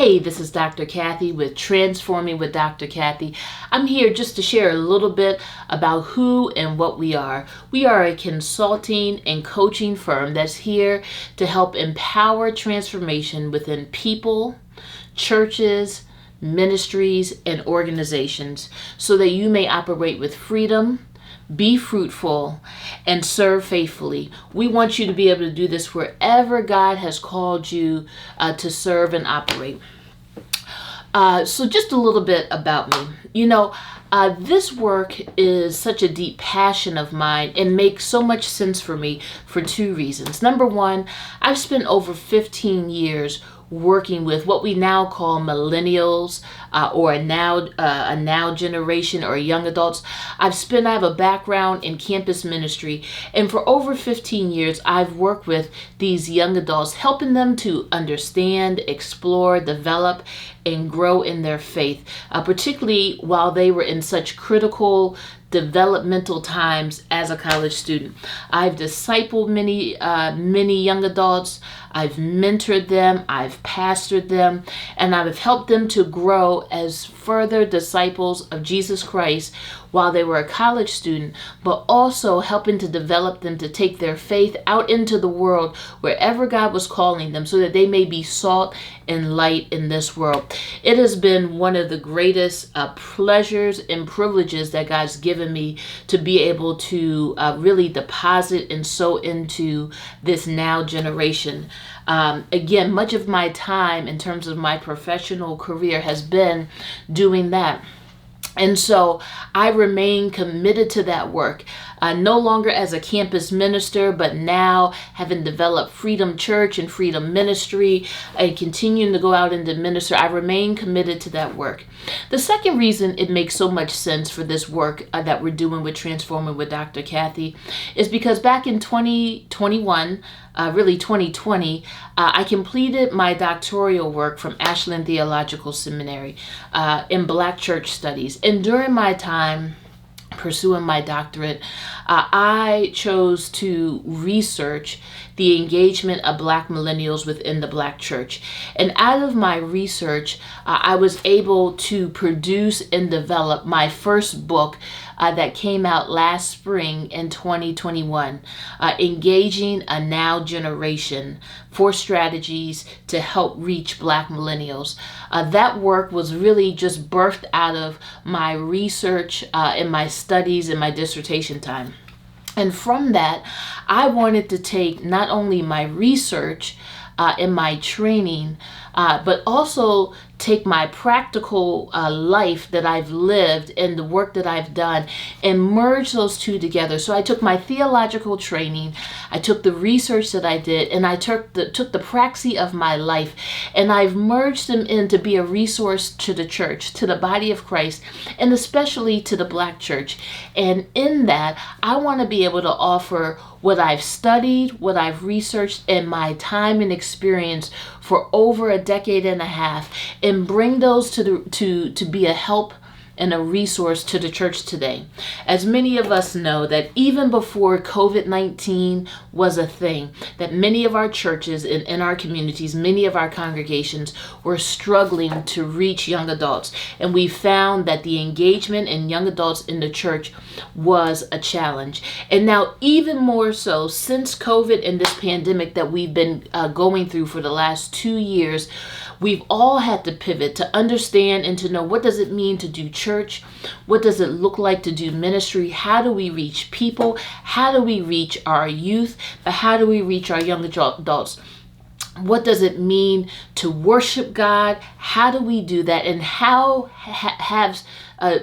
Hey, this is Dr. Kathy with Transforming with Dr. Kathy. I'm here just to share a little bit about who and what we are. We are a consulting and coaching firm that's here to help empower transformation within people, churches, ministries, and organizations so that you may operate with freedom, be fruitful, and serve faithfully. We want you to be able to do this wherever God has called you to serve and operate. So just a little bit about me. This work is such a deep passion of mine and makes so much sense for me for two reasons. Number one, I've spent over 15 years working with what we now call millennials or a now generation or young adults. I have a background in campus ministry, and for over 15 years I've worked with these young adults, helping them to understand, explore, develop, and grow in their faith, particularly while they were in such critical developmental times as a college student. I've discipled many young adults. I've mentored them, I've pastored them, and I've helped them to grow as further disciples of Jesus Christ while they were a college student, but also helping to develop them to take their faith out into the world wherever God was calling them so that they may be salt and light in this world. It has been one of the greatest pleasures and privileges that God's given me to be able to really deposit and sow into this now generation. Again, much of my time in terms of my professional career has been doing that. And so I remain committed to that work, no longer as a campus minister, but now having developed Freedom Church and Freedom Ministry and continuing to go out and to minister, I remain committed to that work. The second reason it makes so much sense for this work that we're doing with Transforming with Dr. Kathy is because back in 2021, really 2020, I completed my doctoral work from Ashland Theological Seminary in Black Church Studies. And during my time pursuing my doctorate, I chose to research the engagement of Black millennials within the Black church. And out of my research, I was able to produce and develop my first book that came out last spring in 2021, Engaging a Now Generation, 4 Strategies to Help Reach Black Millennials. That work was really just birthed out of my research and my studies and my dissertation time. And from that, I wanted to take not only my research and my training, but also take my practical life that I've lived and the work that I've done and merge those two together. So I took my theological training, I took the research that I did, and I took the praxis of my life, and I've merged them in to be a resource to the church, to the body of Christ, and especially to the Black church. And in that, I want to be able to offer what I've studied, what I've researched, and my time and experience for over a decade and a half, and bring those to be a help and a resource to the church today. As many of us know that even before COVID-19 was a thing, that many of our churches in our communities, many of our congregations were struggling to reach young adults. And we found that the engagement in young adults in the church was a challenge. And now even more so since COVID and this pandemic that we've been going through for the last 2 years, we've all had to pivot to understand and to know, what does it mean to do church? What does it look like to do ministry? How do we reach people? How do we reach our youth? But how do we reach our young adults? What does it mean to worship God? How do we do that? And how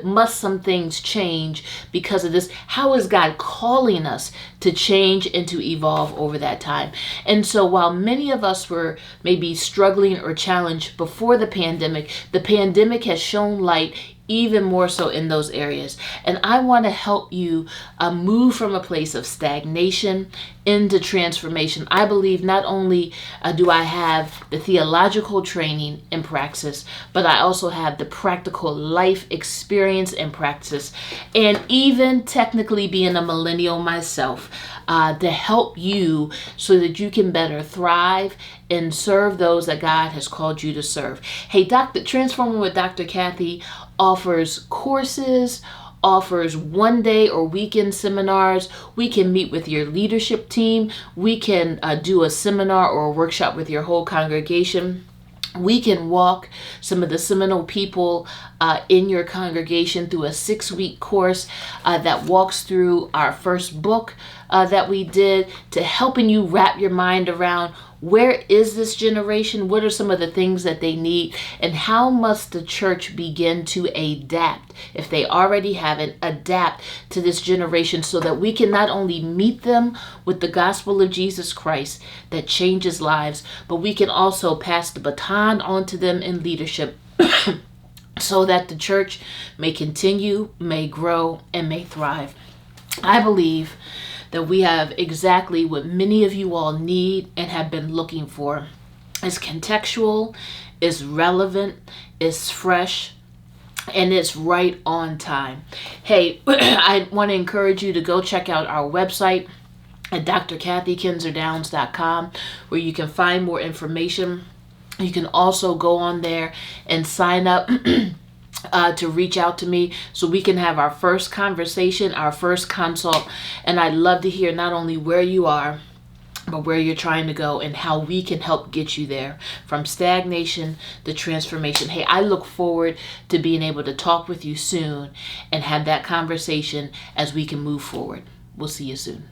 must some things change because of this? How is God calling us to change and to evolve over that time? And so while many of us were maybe struggling or challenged before the pandemic has shown light even more so in those areas. And I want to help you move from a place of stagnation into transformation. I believe not only do I have the theological training and praxis, but I also have the practical life experience and praxis, and even technically being a millennial myself, to help you so that you can better thrive and serve those that God has called you to serve. Hey, Transforming with Dr. Kathy offers courses, offers one day or weekend seminars. We can meet with your leadership team. We can do a seminar or a workshop with your whole congregation. We can walk some of the seminal people in your congregation through a 6-week course that walks through our first book that we did, to helping you wrap your mind around where is this generation, what are some of the things that they need, and how must the church begin to adapt, if they already haven't, adapt to this generation so that we can not only meet them with the gospel of Jesus Christ that changes lives, but we can also pass the baton on to them in leadership so that the church may continue, may grow, and may thrive. I believe that we have exactly what many of you all need and have been looking for. It's contextual, it's relevant, it's fresh, and it's right on time. Hey, I want to encourage you to go check out our website at drkathykinzer-downs.com, where you can find more information. You can also go on there and sign up to reach out to me so we can have our first conversation, our first consult. And I'd love to hear not only where you are, but where you're trying to go and how we can help get you there from stagnation to transformation. Hey, I look forward to being able to talk with you soon and have that conversation as we can move forward. We'll see you soon.